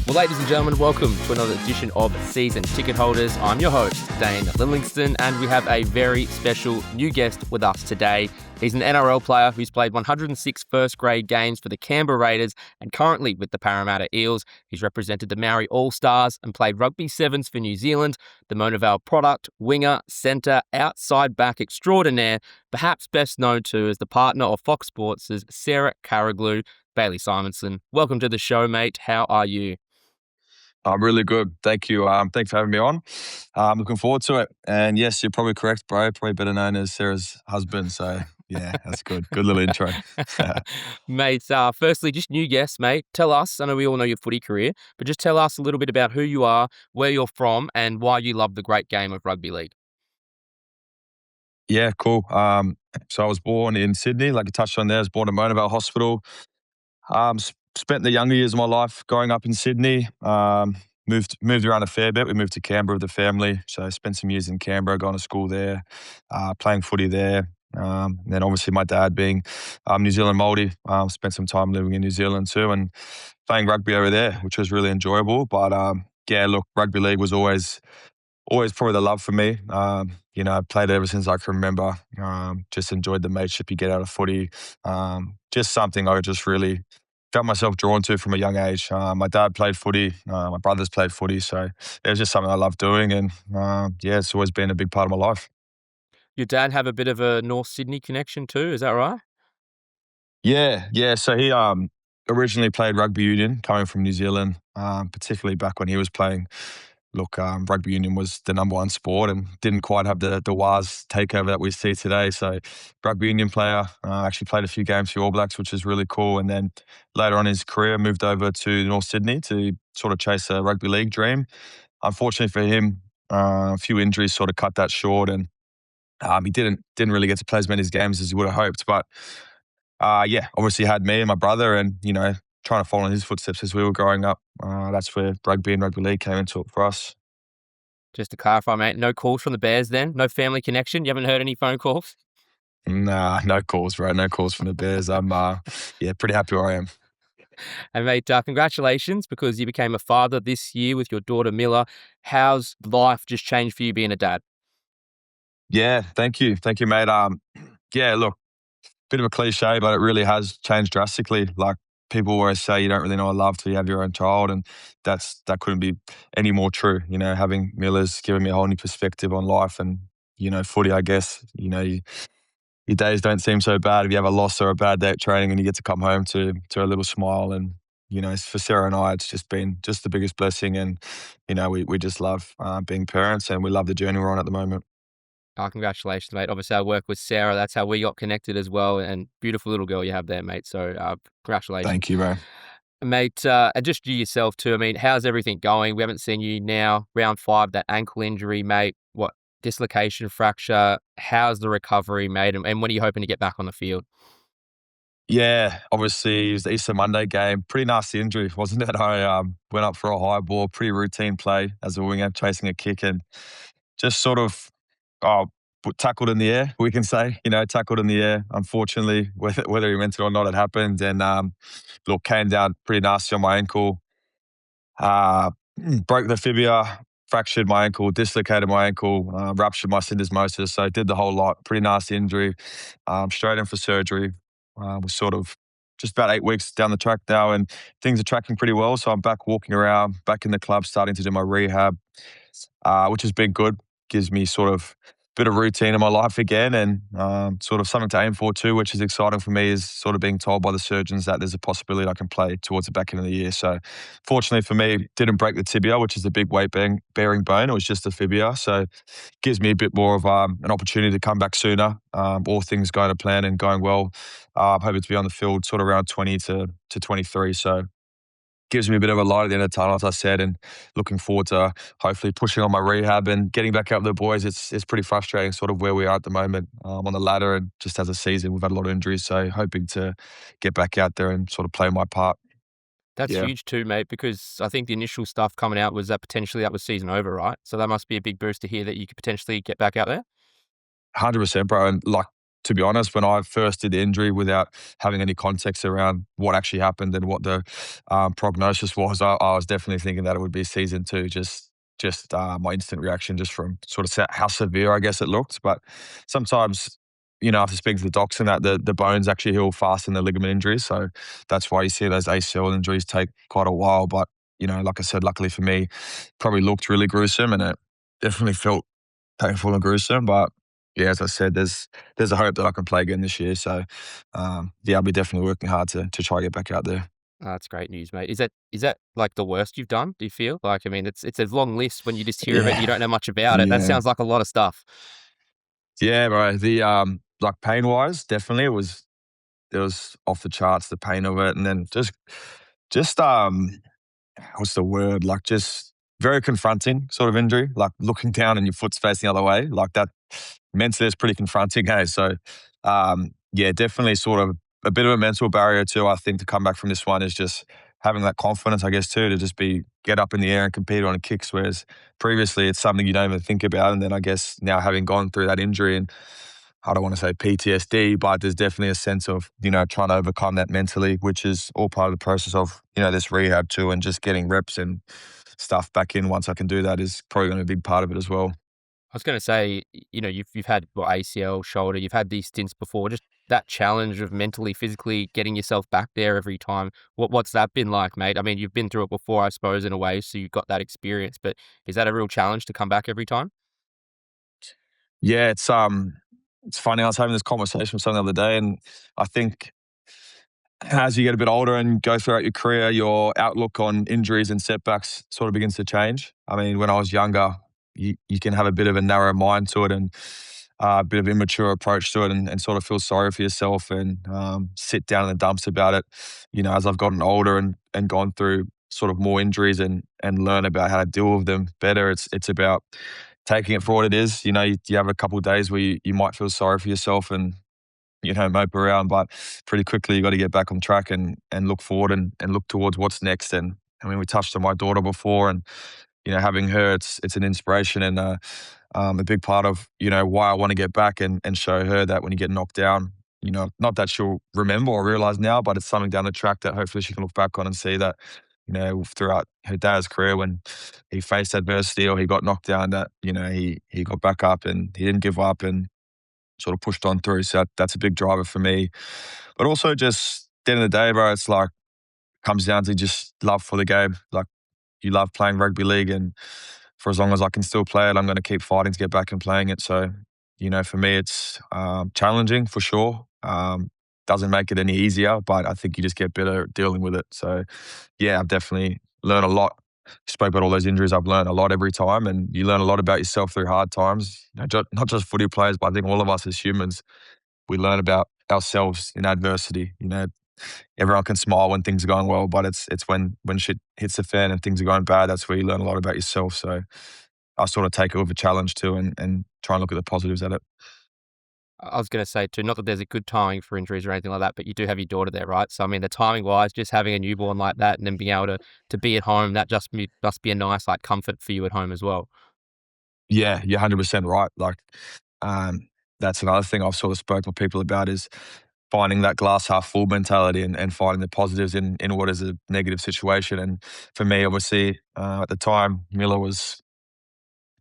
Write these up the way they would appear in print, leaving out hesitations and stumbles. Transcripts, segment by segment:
Well, ladies and gentlemen, welcome to another edition of Season Ticket Holders. I'm your host, Dane Lillingston, and we have a very special new guest with us today. He's an NRL player who's played 106 first-grade games for the Canberra Raiders and currently with the Parramatta Eels. He's represented the Maori All-Stars and played rugby sevens for New Zealand, the Mona Vale product, winger, centre, outside back extraordinaire, perhaps best known to as the partner of Fox Sports' Sarah Caraglu, Bailey Simonsson. Welcome to the show, mate. How are you? I'm really good. Thank you. Thanks for having me on. I'm looking forward to it. And yes, you're probably correct, bro. Probably better known as Sarah's husband. So yeah, that's good. Good little intro. Mate, firstly, just new guests, mate. Tell us, I know we all know your footy career, but just tell us a little bit about who you are, where you're from, and why you love the great game of rugby league. Yeah, cool. So I was born in Sydney, like you touched on there. I was born at Mona Vale Hospital. Spent the younger years of my life growing up in Sydney. Moved around a fair bit. We moved to Canberra with the family, so I spent some years in Canberra, going to school there, playing footy there. And then obviously my dad being New Zealand Māori, spent some time living in New Zealand too and playing rugby over there, which was really enjoyable. But yeah, look, rugby league was always probably the love for me. I played it ever since I can remember. Just enjoyed the mateship you get out of footy. Just something I just really felt myself drawn to from a young age. My dad played footy. My brothers played footy. So it was just something I loved doing. And yeah, it's always been a big part of my life. Your dad have a bit of a North Sydney connection too, is that right? Yeah. So he originally played rugby union coming from New Zealand, particularly back when he was playing. Look, rugby union was the number one sport and didn't quite have the WAS takeover that we see today. So rugby union player, actually played a few games for All Blacks, which is really cool. And then later on in his career, moved over to North Sydney to sort of chase a rugby league dream. Unfortunately for him, a few injuries sort of cut that short and he didn't really get to play as many games as he would have hoped. But yeah, obviously had me and my brother and, trying to follow in his footsteps as we were growing up. That's where rugby and rugby league came into it for us. Just to clarify, mate, no calls from the Bears then? No family connection? You haven't heard any phone calls? Nah, no calls, bro. No calls from the Bears. I'm, pretty happy where I am. And mate, congratulations because you became a father this year with your daughter Milla. How's life just changed for you being a dad? Yeah, thank you, mate. Yeah, look, bit of a cliche, but it really has changed drastically. Like people always say, you don't really know a love till you have your own child, and that couldn't be any more true. Having Milla's given me a whole new perspective on life and footy. I guess your days don't seem so bad if you have a loss or a bad day at training and you get to come home to a little smile. And for Sarah and I, it's just been just the biggest blessing. And we just love being parents, and we love the journey we're on at the moment. Oh, congratulations, mate. Obviously, I work with Sarah. That's how we got connected as well. And beautiful little girl you have there, mate. So congratulations. Thank you, bro. Mate, and just you yourself too. I mean, how's everything going? We haven't seen you now. Round 5, that ankle injury, mate. What, dislocation, fracture? How's the recovery, mate? And when are you hoping to get back on the field? Yeah, obviously it was the Easter Monday game. Pretty nasty injury, wasn't it? I went up for a high ball, pretty routine play as a winger, chasing a kick and just sort of tackled in the air, we can say, tackled in the air. Unfortunately, whether he meant it or not, it happened. And look, came down pretty nasty on my ankle. Broke the fibula, fractured my ankle, dislocated my ankle, ruptured my syndesmosis. So did the whole lot. Pretty nasty injury. Straight in for surgery. We're sort of just about 8 weeks down the track now, and things are tracking pretty well. So I'm back walking around, back in the club, starting to do my rehab, which has been good. Gives me sort of bit of routine in my life again, and sort of something to aim for too, which is exciting for me, is sort of being told by the surgeons that there's a possibility I can play towards the back end of the year. So fortunately for me, didn't break the tibia, which is the big weight-bearing bone. It was just the fibula. So it gives me a bit more of an opportunity to come back sooner. All things going to plan and going well. I'm hoping to be on the field sort of around 20 to 23. So gives me a bit of a light at the end of the tunnel, as I said, and looking forward to hopefully pushing on my rehab and getting back out with the boys. It's pretty frustrating sort of where we are at the moment on the ladder, and just as a season, we've had a lot of injuries. So hoping to get back out there and sort of play my part. That's Yeah, huge too, mate, because I think the initial stuff coming out was that potentially that was season over, right? So that must be a big boost to hear that you could potentially get back out there. 100%, bro. And like, to be honest, when I first did the injury without having any context around what actually happened and what the prognosis was, I was definitely thinking that it would be season two. Just my instant reaction, just from sort of how severe I guess it looked. But sometimes, after speaking to the docs and that, the bones actually heal faster than the ligament injuries. So that's why you see those ACL injuries take quite a while. But like I said, luckily for me, probably looked really gruesome, and it definitely felt painful and gruesome. But yeah, as I said, there's a hope that I can play again this year. So yeah, I'll be definitely working hard to try to get back out there. That's great news, mate. Is that like the worst you've done? Do you feel like, I mean, it's a long list when you just hear of it and you Yeah, don't know much about it. That yeah, sounds like a lot of stuff. yeah, bro. The like pain wise, definitely it was off the charts, the pain of it, and then just what's the word? Like, just very confronting sort of injury. Like looking down and your foot's facing the other way, like that. Mentally, it's pretty confronting. Hey, so yeah, definitely sort of a bit of a mental barrier too. I think to come back from this one is just having that confidence, I guess, too, to just get up in the air and compete on kicks. Whereas previously, it's something you don't even think about, and then I guess now having gone through that injury and I don't want to say PTSD, but there's definitely a sense of, trying to overcome that mentally, which is all part of the process of, this rehab too, and just getting reps and stuff back in once I can do that is probably going to be a big part of it as well. I was gonna say, you've had, what, ACL, shoulder, you've had these stints before, just that challenge of mentally, physically getting yourself back there every time. What's that been like, mate? I mean, you've been through it before, I suppose, in a way, so you've got that experience, but is that a real challenge to come back every time? Yeah, it's funny. I was having this conversation with someone the other day, and I think as you get a bit older and go throughout your career, your outlook on injuries and setbacks sort of begins to change. I mean, when I was younger, you can have a bit of a narrow mind to it and a bit of immature approach to it, and sort of feel sorry for yourself and sit down in the dumps about it. As I've gotten older and gone through sort of more injuries and learn about how to deal with them better, it's about taking it for what it is. You have a couple of days where you might feel sorry for yourself and mope around, but pretty quickly you got to get back on track and look forward and look towards what's next. And I mean, we touched on my daughter before, and having her, it's an inspiration and a big part of why I want to get back and show her that when you get knocked down, not that she'll remember or realize now, but it's something down the track that hopefully she can look back on and see that throughout her dad's career when he faced adversity or he got knocked down, that he got back up and he didn't give up and sort of pushed on through. So that's a big driver for me. But also just at the end of the day, bro, it's like comes down to just love for the game. Like you love playing rugby league, and for as long as I can still play it, I'm going to keep fighting to get back and playing it. So, for me, it's challenging for sure. Doesn't make it any easier, but I think you just get better at dealing with it. So, yeah, I've definitely learned a lot. Spoke about all those injuries. I've learned a lot every time, and you learn a lot about yourself through hard times. Not just footy players, but I think all of us as humans, we learn about ourselves in adversity. Everyone can smile when things are going well, but it's when shit hits the fan and things are going bad, that's where you learn a lot about yourself. So I sort of take it with a challenge too, and try and look at the positives at it. I was gonna say too, not that there's a good timing for injuries or anything like that, but you do have your daughter there, right? So, I mean, the timing wise, just having a newborn like that and then being able to be at home, that just must be a nice, like, comfort for you at home as well. Yeah, you're 100% right. Like, um, that's another thing I've sort of spoken with people about is finding that glass half full mentality and finding the positives in what is a negative situation. And for me, obviously, at the time, Miller was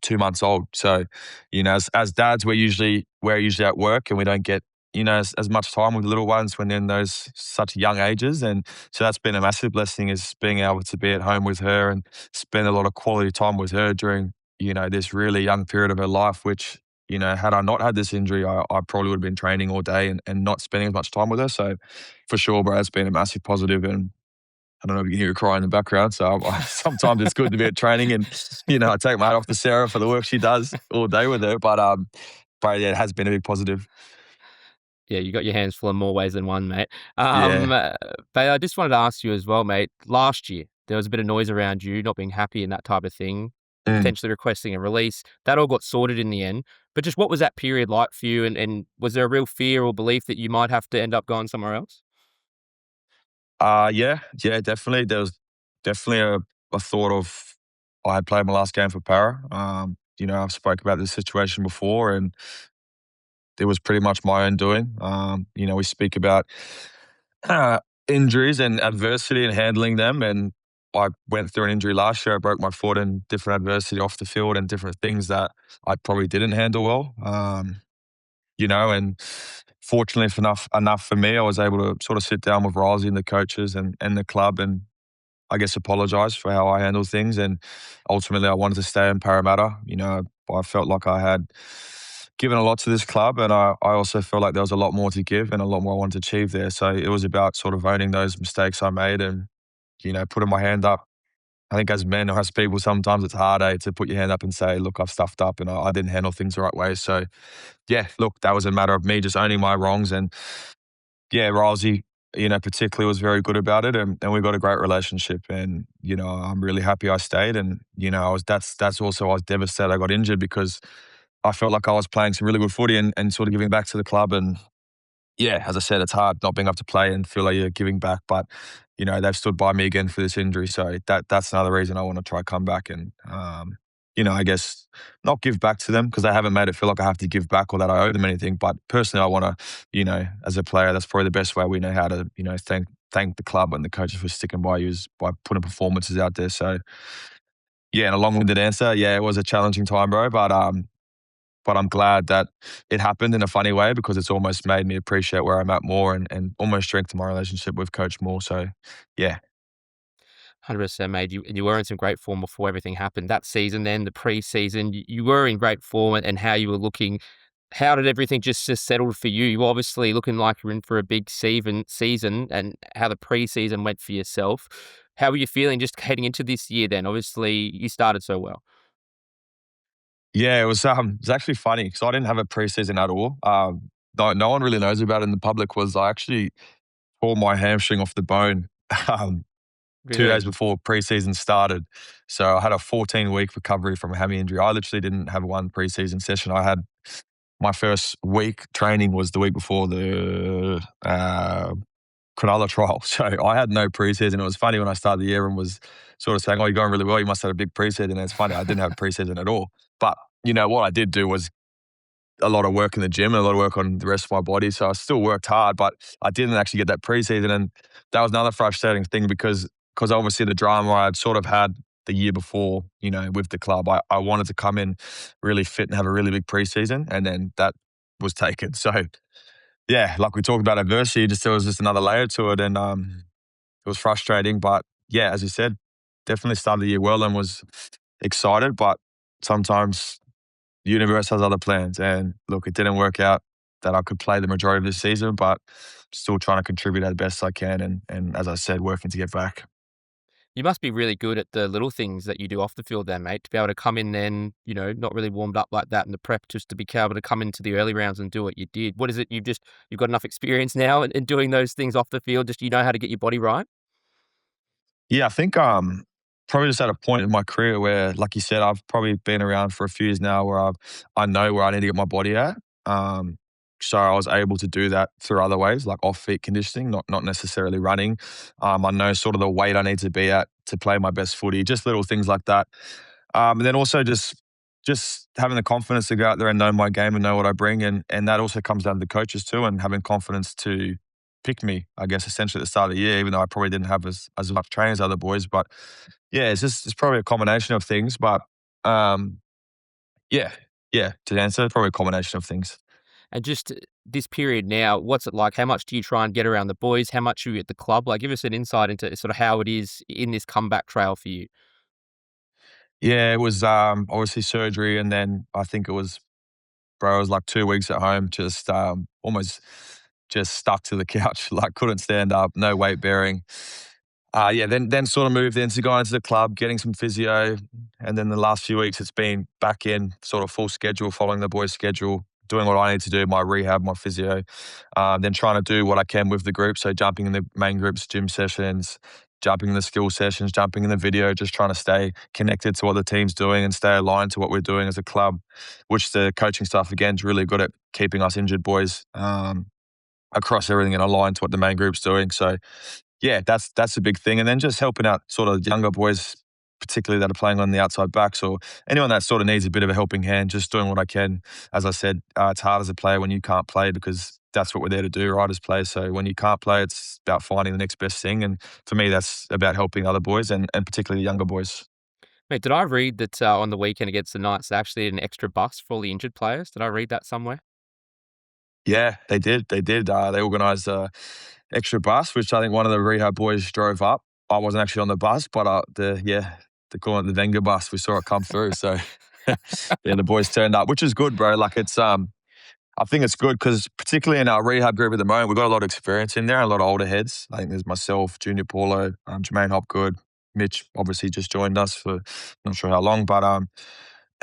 2 months old. So, as dads, we're usually at work and we don't get, as much time with little ones when they're in those such young ages. And so that's been a massive blessing, is being able to be at home with her and spend a lot of quality time with her during, this really young period of her life, which, had I not had this injury, I probably would have been training all day and not spending as much time with her. So for sure, bro, it's been a massive positive. And I don't know if you can hear her cry in the background. So sometimes it's good to be at training, and I take my hat off to Sarah for the work she does all day with her. But yeah, it has been a big positive. Yeah, you got your hands full in more ways than one, mate. Yeah. But I just wanted to ask you as well, mate. Last year, there was a bit of noise around you not being happy and that type of thing, Mm. potentially requesting a release. That all got sorted in the end. But just what was that period like for you? And was there a real fear or belief that you might have to end up going somewhere else? Yeah, definitely. There was definitely a thought of I had played my last game for Para. I've spoke about this situation before, and it was pretty much my own doing. We speak about uh, injuries and adversity and handling them. And I went through an injury last year. I broke my foot and different adversity off the field and different things that I probably didn't handle well. And fortunately enough for me, I was able to sort of sit down with Risey and the coaches and the club and I guess apologise for how I handled things. And ultimately, I wanted to stay in Parramatta. I felt like I had given a lot to this club, and I also felt like there was a lot more to give and a lot more I wanted to achieve there. So it was about sort of owning those mistakes I made and, putting my hand up. I think as men or as people, sometimes it's hard to put your hand up and say, look, I've stuffed up and I didn't handle things the right way. So, yeah, look, that was a matter of me just owning my wrongs. And yeah, Rosie, particularly was very good about it, and we got a great relationship. And I'm really happy I stayed. And that's also I was devastated I got injured because I felt like I was playing some really good footy and sort of giving back to the club. And yeah, as I said, it's hard not being able to play and feel like you're giving back. But they've stood by me again for this injury, so that's another reason I want to try come back and I guess not give back to them because they haven't made it feel like I have to give back or that I owe them anything. But personally, I want to, as a player, that's probably the best way we know how to, thank the club and the coaches for sticking by you is by putting performances out there. So yeah, and a long-winded answer. Yeah, it was a challenging time, bro, but I'm glad that it happened in a funny way because it's almost made me appreciate where I'm at more and almost strengthen my relationship with coach more. So yeah. 100%, mate. You were in some great form before everything happened. That season, then the preseason, you were in great form, and how you were looking. How did everything just settle for you? You were obviously looking like you're in for a big season, and how the preseason went for yourself. How were you feeling just heading into this year? Then, obviously, you started so well. Yeah, it's actually funny because I didn't have a preseason at all. No one really knows about it in the public was I actually tore my hamstring off the bone 2 days Really? before preseason started. So I had a 14-week recovery from a hammy injury. I literally didn't have one preseason session. I had my first week training was the week before the Cronulla trial. So I had no preseason. It was funny when I started the year and was sort of saying, "Oh, you're going really well. You must have a big preseason." And it's funny, I didn't have preseason at all. But what I did do was a lot of work in the gym and a lot of work on the rest of my body. So I still worked hard, but I didn't actually get that preseason. And that was another frustrating thing because obviously the drama I'd sort of had the year before, with the club, I wanted to come in really fit and have a really big preseason. And then that was taken. So yeah, like we talked about adversity, there was just another layer to it. And it was frustrating. But yeah, as you said, definitely started the year well and was excited. But sometimes the universe has other plans. And look, it didn't work out that I could play the majority of the season, but still trying to contribute as best I can. And as I said, working to get back. You must be really good at the little things that you do off the field then, mate, to be able to come in then, not really warmed up like that in the prep, just to be able to come into the early rounds and do what you did. What is it? You've got enough experience now in doing those things off the field, just you know how to get your body right? Yeah, I think probably just at a point in my career where, like you said, I've probably been around for a few years now where I know where I need to get my body at. Um, so I was able to do that through other ways, like off feet conditioning, not necessarily running. I know sort of the weight I need to be at to play my best footy, just little things like that. And then also just having the confidence to go out there and know my game and know what I bring, and that also comes down to the coaches too, and having confidence to pick me, I guess, essentially at the start of the year, even though I probably didn't have as much training as other boys. But yeah, it's probably a combination of things. But um, yeah, yeah, to answer, probably a combination of things. And just this period now, what's it like? How much do you try and get around the boys? How much are you at the club? Like, give us an insight into sort of how it is in this comeback trail for you. Yeah, it was obviously surgery, and then I think it was, bro, I was like 2 weeks at home, just almost just stuck to the couch, like couldn't stand up, no weight bearing. Yeah, then sort of moved into going into the club, getting some physio, and then the last few weeks it's been back in sort of full schedule, following the boys' schedule, doing what I need to do, my rehab, my physio, then trying to do what I can with the group. So jumping in the main groups, gym sessions, jumping in the skill sessions, jumping in the video, just trying to stay connected to what the team's doing and stay aligned to what we're doing as a club, which the coaching staff again is really good at keeping us injured boys across everything and aligned to what the main group's doing. So yeah, that's a big thing. And then just helping out sort of younger boys particularly that are playing on the outside backs or anyone that sort of needs a bit of a helping hand, just doing what I can. As I said, it's hard as a player when you can't play because that's what we're there to do, right, as players. So when you can't play, it's about finding the next best thing. And for me, that's about helping other boys and particularly the younger boys. Mate, did I read that on the weekend against the Knights, they actually did an extra bus for all the injured players? Did I read that somewhere? Yeah, they did. They did. They organised a extra bus, which I think one of the rehab boys drove up. I wasn't actually on the bus, but they call it the Wenger bus. We saw it come through. So yeah, the boys turned up, which is good, bro. Like I think it's good because particularly in our rehab group at the moment, we've got a lot of experience in there, a lot of older heads. I think there's myself, Junior Paulo, Jermaine Hopgood, Mitch obviously just joined us for not sure how long, but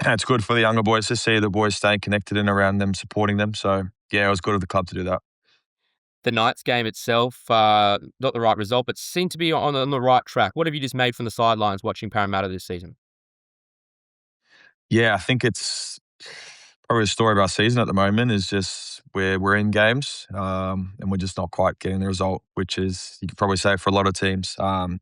it's good for the younger boys to see the boys staying connected and around them, supporting them. So yeah, it was good of the club to do that. The Knights game itself, not the right result, but seemed to be on the right track. What have you just made from the sidelines watching Parramatta this season? Yeah, I think it's probably the story of our season at the moment is just we're in games and we're just not quite getting the result, which is you could probably say for a lot of teams. And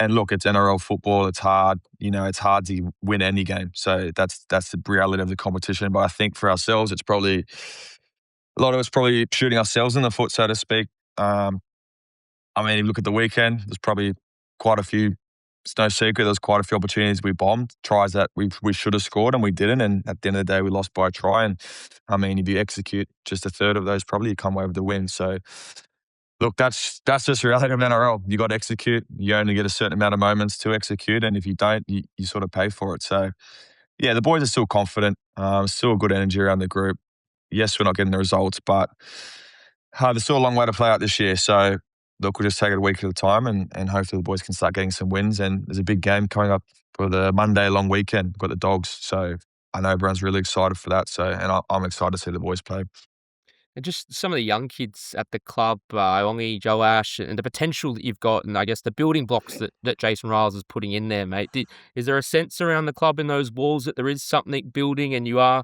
look, it's NRL football. It's hard. It's hard to win any game. So that's the reality of the competition. But I think for ourselves, it's probably a lot of us probably shooting ourselves in the foot, so to speak. Um, I mean, if you look at the weekend, there's probably quite a few. It's no secret. There's quite a few opportunities we bombed, tries that we should have scored and we didn't. And at the end of the day, we lost by a try. And I mean, if you execute just a third of those, probably you come away with the win. So look, that's just reality of NRL. You got to execute. You only get a certain amount of moments to execute, and if you don't, you sort of pay for it. So yeah, the boys are still confident. Still a good energy around the group. Yes, we're not getting the results, but there's still a long way to play out this year. So look, we'll just take it a week at a time and hopefully the boys can start getting some wins. And there's a big game coming up for the Monday long weekend. We've got the Dogs. So I know everyone's really excited for that. So, and I'm excited to see the boys play. And just some of the young kids at the club, Ongi, Joash, and the potential that you've got, and I guess the building blocks that Jason Riles is putting in there, mate. Is there a sense around the club in those walls that there is something building and you are,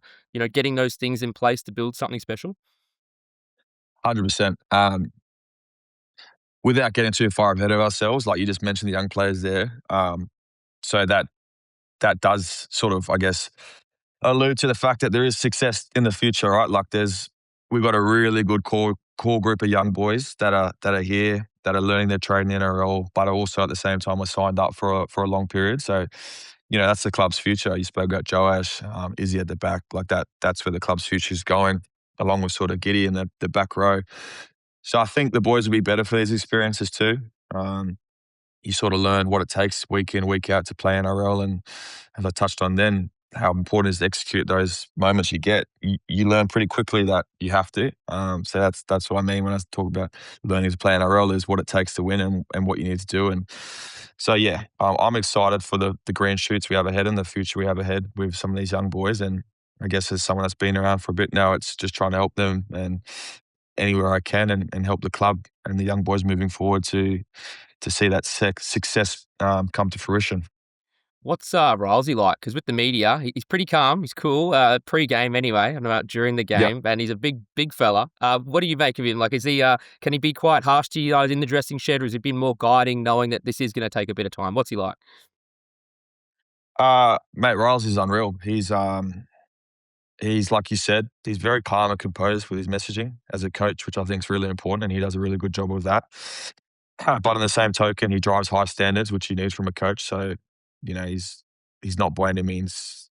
getting those things in place to build something special? 100%. Without getting too far ahead of ourselves, like you just mentioned the young players there. So that does sort of, I guess, allude to the fact that there is success in the future, right? Like we've got a really good core group of young boys that are here, that are learning their trade in the NRL, but also at the same time are signed up for a long period. So, that's the club's future. You spoke about Joash, Izzy at the back, like that. That's where the club's future is going, along with sort of Giddy in the back row. So I think the boys will be better for these experiences too. You sort of learn what it takes week in, week out to play NRL. And as I touched on then, how important it is to execute those moments you get. You learn pretty quickly that you have to. So that's what I mean when I talk about learning to play NRL is what it takes to win and what you need to do. And so, yeah, I'm excited for the green shoots we have ahead and the future we have ahead with some of these young boys. And I guess as someone that's been around for a bit now, it's just trying to help them and anywhere I can and help the club and the young boys moving forward to see that success come to fruition. What's Rylesy like? Because with the media, he's pretty calm. He's cool. Pre-game anyway, and about during the Yep. game, and he's a big fella. What do you make of him? Like, is he? Can he be quite harsh to you guys in the dressing shed, or has he been more guiding, knowing that this is going to take a bit of time? What's he like? Mate, Riles is unreal. He's like you said, he's very calm and composed with his messaging as a coach, which I think is really important, and he does a really good job of that. But on the same token, he drives high standards, which you need from a coach. So, he's not by any means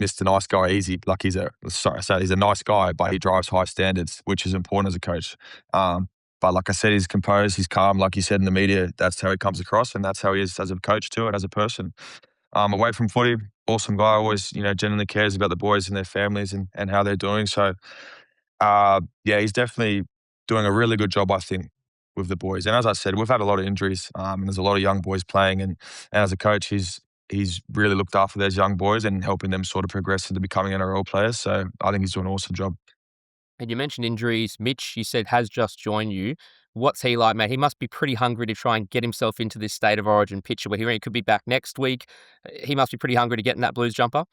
Mr. Nice Guy easy. Like he's a nice guy, but he drives high standards, which is important as a coach. But like I said, he's composed, he's calm. Like you said in the media, that's how he comes across, and that's how he is as a coach too, and as a person. Away from footy, awesome guy. Always, genuinely cares about the boys and their families and how they're doing. So, yeah, he's definitely doing a really good job, I think, with the boys. And as I said, we've had a lot of injuries, and there's a lot of young boys playing. And as a coach, he's really looked after those young boys and helping them sort of progress into becoming NRL players. So I think he's doing an awesome job. And you mentioned injuries. Mitch, you said, has just joined you. What's he like, mate? He must be pretty hungry to try and get himself into this state of origin picture. We're hearing he could be back next week. He must be pretty hungry to get in that Blues jumper.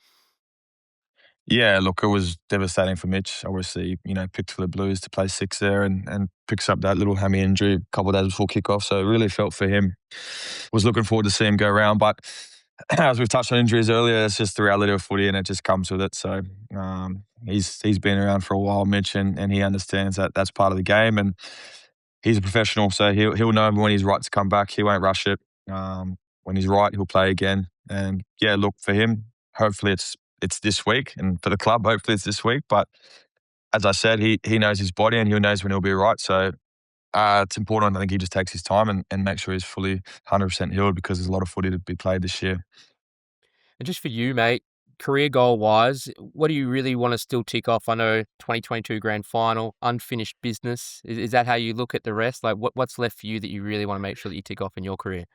Yeah, look, it was devastating for Mitch. Obviously, picked for the Blues to play six there and picks up that little hammy injury a couple of days before kickoff. So really felt for him. Was looking forward to see him go around. But as we've touched on injuries earlier, it's just the reality of footy, and it just comes with it. So he's been around for a while, Mitch, and he understands that that's part of the game, and he's a professional, so he'll know when he's right to come back. He won't rush it. When he's right, he'll play again. And yeah, look, for him, hopefully it's this week, and for the club, hopefully it's this week. But as I said, he knows his body, and he knows when he'll be right. So it's important. I think he just takes his time and makes sure he's fully 100% healed, because there's a lot of footy to be played this year. And just for you, mate, career goal wise, what do you really want to still tick off? I know 2022 grand final, unfinished business. Is that how you look at the rest? Like, what's left for you that you really want to make sure that you tick off in your career?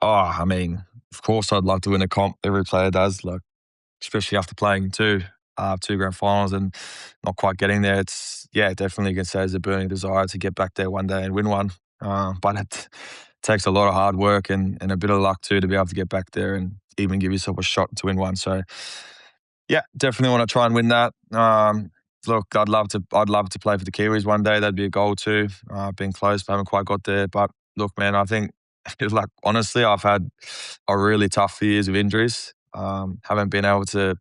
Oh, I mean, of course, I'd love to win a comp. Every player does, like, especially after playing two grand finals and not quite getting there. It's, yeah, definitely you can say there's a burning desire to get back there one day and win one. But it takes a lot of hard work and a bit of luck too to be able to get back there and even give yourself a shot to win one. So yeah, definitely want to try and win that. Look, I'd love to play for the Kiwis one day. That'd be a goal too. Been close, but haven't quite got there. But look, man, I think like honestly, I've had a really tough few years of injuries. Haven't been able to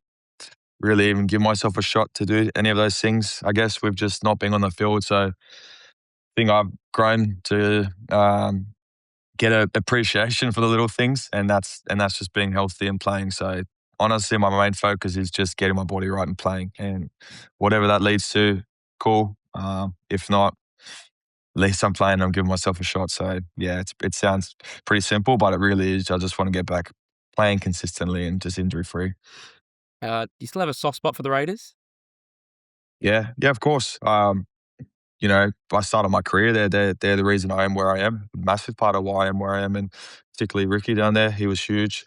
really even give myself a shot to do any of those things. I guess we've just not been on the field. So I think I've grown to get an appreciation for the little things, and that's just being healthy and playing. So honestly, my main focus is just getting my body right and playing, and whatever that leads to, cool. If not, at least I'm playing and I'm giving myself a shot. So yeah, it sounds pretty simple, but it really is. I just want to get back playing consistently and just injury free. Do you still have a soft spot for the Raiders? Yeah, yeah, of course. I started my career there. They're the reason I am where I am. Massive part of why I am where I am, and particularly Ricky down there. He was huge.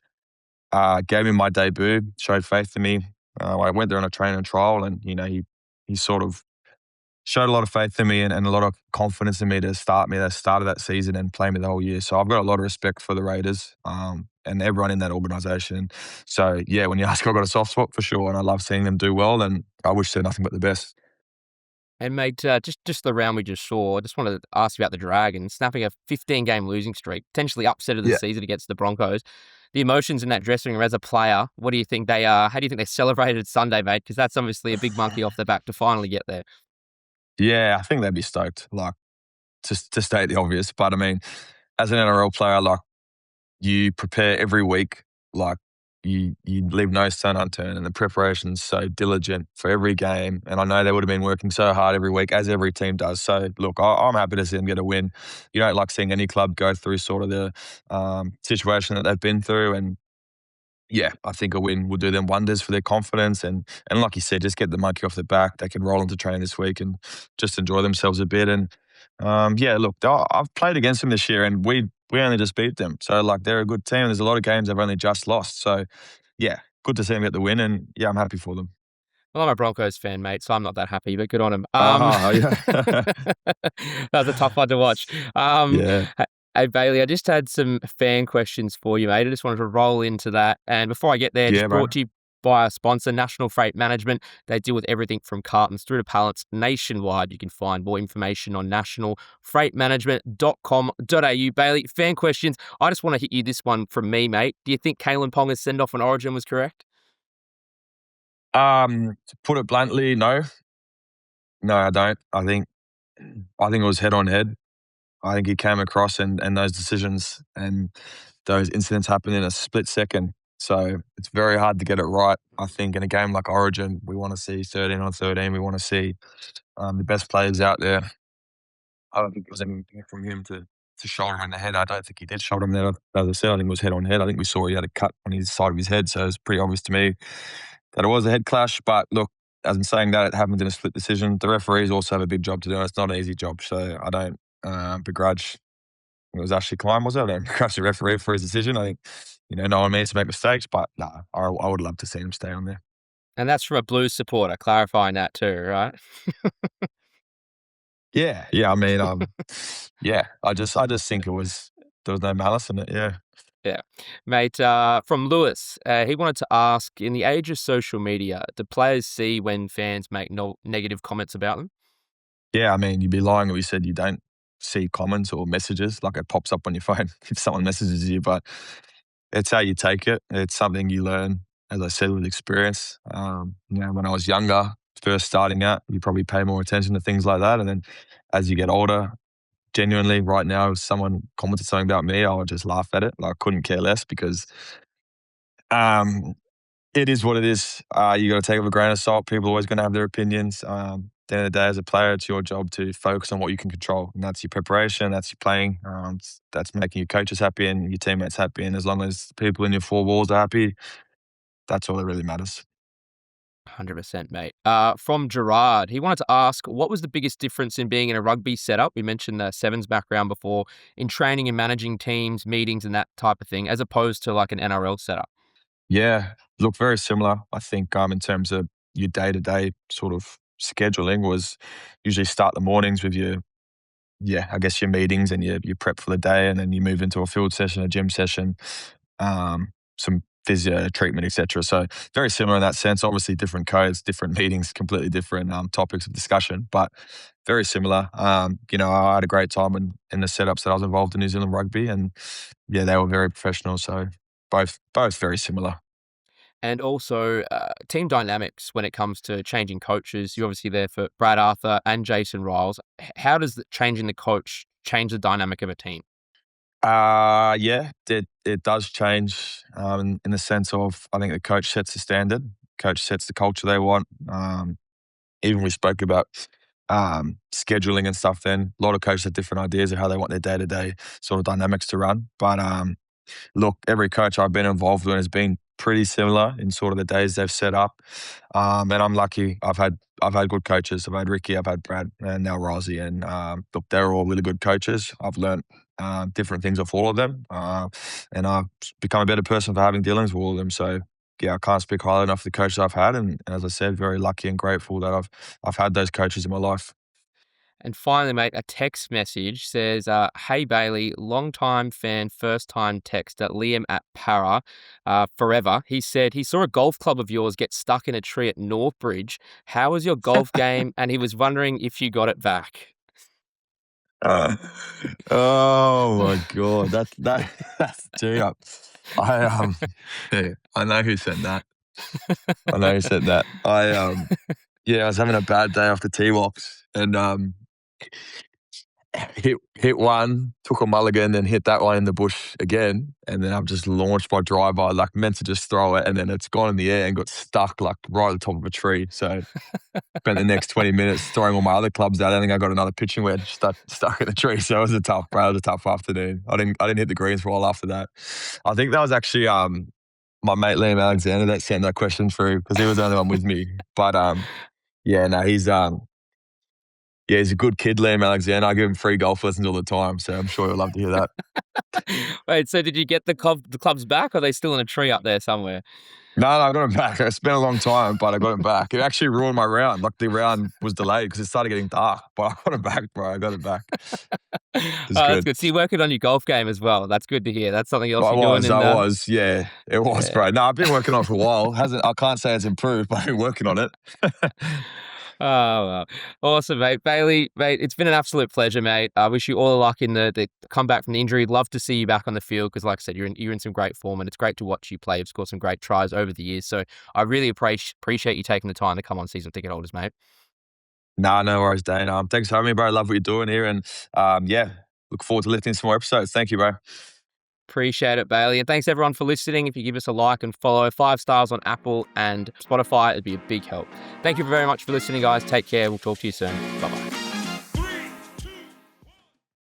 Gave me my debut, showed faith in me. I went there on a training trial, and he sort of showed a lot of faith in me and a lot of confidence in me to start me at the start of that season and play me the whole year. So I've got a lot of respect for the Raiders and everyone in that organisation. So yeah, when you ask, I've got a soft spot for sure, and I love seeing them do well, and I wish they're nothing but the best. And mate, just the round we just saw, I just wanted to ask you about the Dragons snapping a 15-game losing streak, potentially upset of the Yeah. season against the Broncos. The emotions in that dressing room as a player, what do you think they are? How do you think they celebrated Sunday, mate? Because that's obviously a big monkey off the back to finally get there. Yeah, I think they'd be stoked, like, to state the obvious. But I mean, as an NRL player, like, you prepare every week, like you leave no stone unturned, and the preparation's so diligent for every game. And I know they would have been working so hard every week, as every team does. So look, I'm happy to see them get a win. You don't like seeing any club go through sort of the situation that they've been through, and yeah, I think a win will do them wonders for their confidence. And like you said, just get the monkey off the back. They can roll into training this week and just enjoy themselves a bit. And yeah, look, I've played against them this year, and we only just beat them. So like they're a good team. There's a lot of games they've only just lost. So yeah, good to see them get the win, and yeah, I'm happy for them. Well, I'm a Broncos fan, mate, so I'm not that happy, but good on him. Yeah, That was a tough one to watch. yeah, Hey, Bailey, I just had some fan questions for you, mate. I just wanted to roll into that. And before I get there, yeah, just bro. brought to you by our sponsor, National Freight Management. They deal with everything from cartons through to pallets nationwide. You can find more information on nationalfreightmanagement.com.au. Bailey, fan questions. I just want to hit you this one from me, mate. Do you think Kalen Ponga's send off on Origin was correct? To put it bluntly, no, no, I don't. I think it was head on head. I think he came across, and those decisions and those incidents happened in a split second. So it's very hard to get it right. I think in a game like Origin, we want to see 13 on 13. We want to see the best players out there. I don't think it was anything from him to shoulder him in the head. I don't think he did shoulder him there. As I said, I think it was head on head. I think we saw he had a cut on his side of his head. So it's pretty obvious to me that it was a head clash. But look, as I'm saying that, it happened in a split decision. The referees also have a big job to do. And it's not an easy job. So I don't begrudge. It was Ashley Klein, was it? I don't begrudge the referee for his decision. I think, no one needs to make mistakes. But nah, I would love to see him stay on there. And that's from a Blues supporter, clarifying that too, right? Yeah, yeah. I mean, yeah. I just think there was no malice in it. Yeah. Yeah. Mate, from Lewis, he wanted to ask, in the age of social media, do players see when fans make negative comments about them? Yeah, I mean, you'd be lying if you said you don't see comments or messages, like it pops up on your phone if someone messages you. But it's how you take it. It's something you learn, as I said, with experience. When I was younger, first starting out, you probably pay more attention to things like that. And then as you get older, genuinely right now, if someone commented something about me, I would just laugh at it. Like, I couldn't care less because um, it is what it is. You got to take it with a grain of salt. People are always going to have their opinions. At the end of the day, as a player, it's your job to focus on what you can control. And that's your preparation, that's your playing, that's making your coaches happy and your teammates happy. And as long as people in your four walls are happy, that's all that really matters. 100%, mate. From Gerard, he wanted to ask, what was the biggest difference in being in a rugby setup? We mentioned the sevens background before, in training and managing teams, meetings and that type of thing, as opposed to like an NRL setup. Yeah, look, very similar. I think in terms of your day-to-day sort of scheduling was usually start the mornings with I guess your meetings and your prep for the day, and then you move into a field session, a gym session, some physio treatment, etc. So very similar in that sense. Obviously, different codes, different meetings, completely different topics of discussion, but very similar. I had a great time in the setups that I was involved in New Zealand rugby, and yeah, they were very professional. So both very similar. And also team dynamics when it comes to changing coaches. You're obviously there for Brad Arthur and Jason Riles. How does changing the coach change the dynamic of a team? Yeah, it does change in the sense of I think the coach sets the standard, coach sets the culture they want. Even we spoke about scheduling and stuff. Then a lot of coaches have different ideas of how they want their day to day sort of dynamics to run. But look, every coach I've been involved with has been pretty similar in sort of the days they've set up. And I'm lucky. I've had good coaches. I've had Ricky, I've had Brad, and now Rosie. And look, they're all really good coaches. I've learned different things off all of them, and I've become a better person for having dealings with all of them. So yeah, I can't speak highly enough of the coaches I've had, and as I said, very lucky and grateful that I've had those coaches in my life. And finally, mate, a text message says, "Hey Bailey, long time fan, first time texter, Liam at Para, forever." He said he saw a golf club of yours get stuck in a tree at Northbridge. How was your golf game? And he was wondering if you got it back. Uh, oh my god, that's gee up. I yeah, I know who sent that. I know who sent that. I was having a bad day after tee walks and hit one, took a mulligan, then hit that one in the bush again, and then I've just launched my driver, like meant to just throw it, and then it's gone in the air and got stuck like right at the top of a tree. So spent the next 20 minutes throwing all my other clubs out. I think I got another pitching wedge stuck in the tree. So it was a tough, bro. It was a tough afternoon. I didn't hit the greens for a while after that. I think that was actually my mate Liam Alexander that sent that question through because he was the only one with me. But he's a good kid, Liam Alexander. I give him free golf lessons all the time, so I'm sure he'll love to hear that. Wait, so did you get the clubs back, or are they still in a tree up there somewhere? No, I got him back. It's been a long time, but I got him back. It actually ruined my round. Like the round was delayed because it started getting dark, but I got it back, bro. I got it back. It's That's good. good. So you're working on your golf game as well. That's good to hear. That's something else you're doing. Yeah, it was, Yeah. bro. No, I've been working on it for a while. I can't say it's improved, but I've been working on it. Oh, well. Awesome, mate. Bailey, mate, it's been an absolute pleasure, mate. I wish you all the luck in the comeback from the injury. Love to see you back on the field because, like I said, you're in some great form, and it's great to watch you play. You've scored some great tries over the years. So I really appreciate you taking the time to come on Season Ticket Holders, mate. Nah, no worries, Dane. Thanks for having me, bro. Love what you're doing here, and look forward to lifting some more episodes. Thank you, bro. Appreciate it, Bailey. And thanks everyone for listening. If you give us a like and follow, 5 stars on Apple and Spotify, it'd be a big help. Thank you very much for listening, guys. Take care. We'll talk to you soon. Bye-bye.